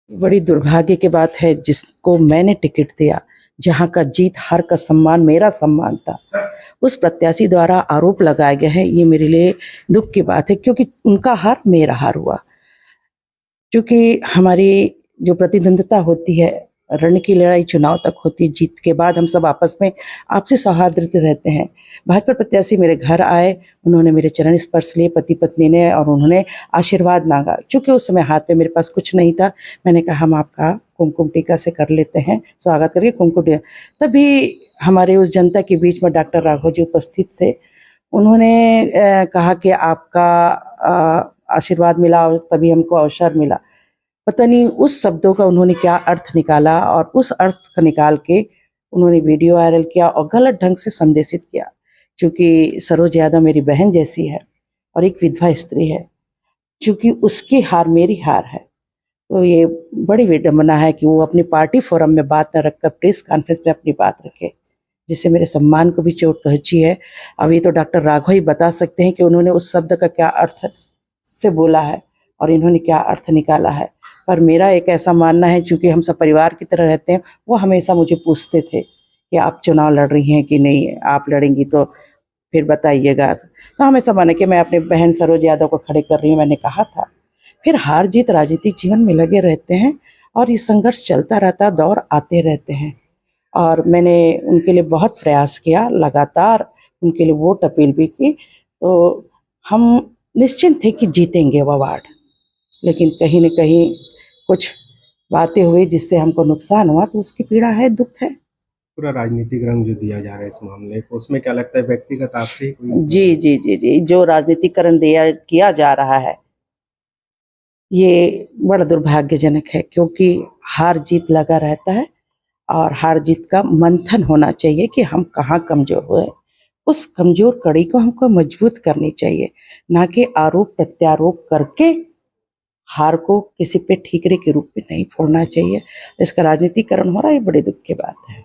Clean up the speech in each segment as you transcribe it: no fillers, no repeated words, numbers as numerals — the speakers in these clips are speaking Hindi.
बड़ी दुर्भाग्य की बात है, जिसको मैंने टिकट दिया, जहां का जीत हार का सम्मान मेरा सम्मान था, उस प्रत्याशी द्वारा आरोप लगाए गए हैं। ये मेरे लिए दुख की बात है, क्योंकि उनका हार मेरा हार हुआ। क्योंकि हमारी जो प्रतिद्वंद्विता होती है, रण की लड़ाई चुनाव तक होती है, जीत के बाद हम सब आपस में आपसी सौहार्द रहते हैं। भाजपा प्रत्याशी मेरे घर आए, उन्होंने मेरे चरण स्पर्श लिए पति पत्नी ने, और उन्होंने आशीर्वाद मांगा। चूंकि उस समय हाथ में मेरे पास कुछ नहीं था, मैंने कहा हम आपका कुमकुम टीका से कर लेते हैं, स्वागत करके कुमकुम टीका। तभी हमारे उस जनता के बीच में डॉक्टर राघव जी उपस्थित थे। उन्होंने कहा कि आपका आशीर्वाद मिला और तभी हमको अवसर मिला। पता नहीं उस शब्दों का उन्होंने क्या अर्थ निकाला, और उस अर्थ का निकाल के उन्होंने वीडियो वायरल किया और गलत ढंग से संदेशित किया। क्योंकि सरोज यादव मेरी बहन जैसी है और एक विधवा स्त्री है, क्योंकि उसकी हार मेरी हार है, तो ये बड़ी विडंबना है कि वो अपनी पार्टी फोरम में बात न रखकर प्रेस कॉन्फ्रेंस में अपनी बात रखे, जिससे मेरे सम्मान को भी चोट पहुंची है। अब ये तो डॉक्टर राघव ही बता सकते हैं कि उन्होंने उस शब्द का क्या अर्थ से बोला है और इन्होंने क्या अर्थ निकाला है। पर मेरा एक ऐसा मानना है, चूंकि हम सब परिवार की तरह रहते हैं, वो हमेशा मुझे पूछते थे कि आप चुनाव लड़ रही हैं कि नहीं, आप लड़ेंगी तो फिर बताइएगा। तो हमेशा माना कि मैं अपनी बहन सरोज यादव को खड़े कर रही हूँ, मैंने कहा था। फिर हार जीत राजनीतिक जीवन में लगे रहते हैं और ये संघर्ष चलता रहता, दौर आते रहते हैं। और मैंने उनके लिए बहुत प्रयास किया, लगातार उनके लिए वोट अपील भी की, तो हम निश्चिंत थे कि जीतेंगे वो वार्ड। लेकिन कहीं न कहीं कुछ बातें हुई जिससे हमको नुकसान हुआ, तो उसकी पीड़ा है, दुख है। पूरा राजनीतिक रंग जो दिया जा रहा है इस मामले को, उसमें क्या लगता है व्यक्तिगत आपसे? जी जी जी जी, जो राजनीतिकरण किया जा रहा है, ये बड़ा दुर्भाग्यजनक है, क्योंकि हार जीत लगा रहता है और हार जीत का मंथन होना चाहिए कि हम कहाँ कमजोर हुए। उस कमजोर कड़ी को हमको मजबूत करनी चाहिए, ना कि आरोप प्रत्यारोप करके हार को किसी पे ठीकरे के रूप में नहीं फोड़ना चाहिए। इसका राजनीतिकरण हो रहा है, ये बड़े दुख की बात है।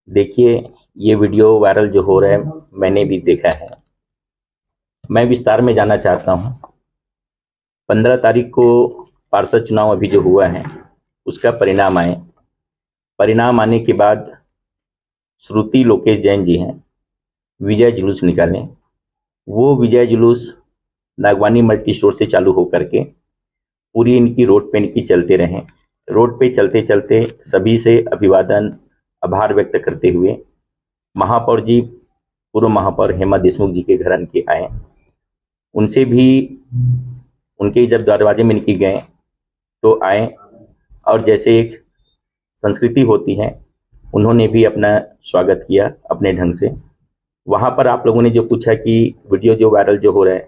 देखिए, ये वीडियो वायरल जो हो रहा है, मैंने भी देखा है। मैं विस्तार में जाना चाहता हूँ। 15 तारीख को पार्षद चुनाव अभी जो हुआ है, उसका परिणाम आए। परिणाम आने के बाद श्रुति लोकेश जैन जी हैं, विजय जुलूस निकालें। वो विजय जुलूस नागवानी मल्टी स्टोर से चालू होकर के पूरी इनकी रोड पे इनकी चलते रहें। रोड पे चलते चलते सभी से अभिवादन, आभार व्यक्त करते हुए महापौर जी, पूर्व महापौर हेमा देशमुख जी के घर इनके आए। उनसे भी उनके जब दरवाजे में इनकी गए तो आए, और जैसे एक संस्कृति होती है, उन्होंने भी अपना स्वागत किया अपने ढंग से। वहाँ पर आप लोगों ने जो पूछा कि वीडियो जो वायरल जो हो रहा है,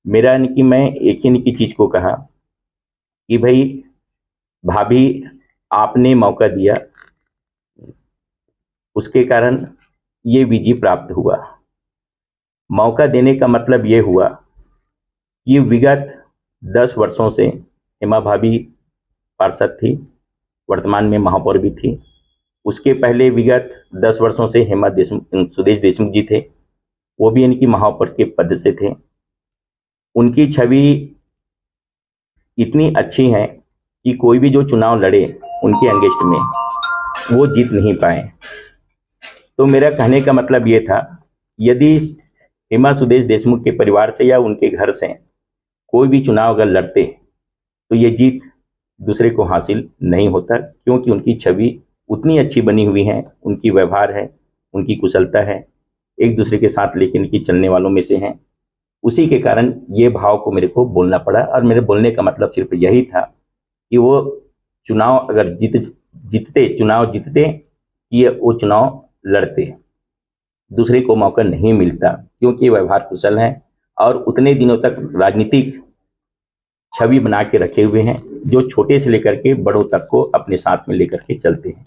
मेरा इनकी मैं एक ही इनकी चीज़ को कहा कि भाई भाभी, आपने मौका दिया, उसके कारण ये विजय प्राप्त हुआ। मौका देने का मतलब ये हुआ कि विगत 10 वर्षों से हेमा भाभी पार्षद थी, वर्तमान में महापौर भी थी। उसके पहले विगत 10 वर्षों से सुदेश देशमुख जी थे, वो भी इनकी महापौर के पद से थे। उनकी छवि इतनी अच्छी है कि कोई भी जो चुनाव लड़े उनके अगेंस्ट में, वो जीत नहीं पाए। तो मेरा कहने का मतलब ये था, यदि हेमा सुदेश देशमुख के परिवार से या उनके घर से कोई भी चुनाव अगर लड़ते तो ये जीत दूसरे को हासिल नहीं होता, क्योंकि उनकी छवि उतनी अच्छी बनी हुई है, उनकी व्यवहार है, उनकी कुशलता है। एक दूसरे के साथ लेकर के चलने वालों में से हैं। उसी के कारण ये भाव को मेरे को बोलना पड़ा, और मेरे बोलने का मतलब सिर्फ यही था कि वो चुनाव अगर चुनाव जीतते, ये वो चुनाव लड़ते, दूसरे को मौका नहीं मिलता, क्योंकि व्यवहार कुशल हैं और उतने दिनों तक राजनीतिक छवि बना के रखे हुए हैं जो छोटे से लेकर के बड़ों तक को अपने साथ में लेकर के चलते हैं।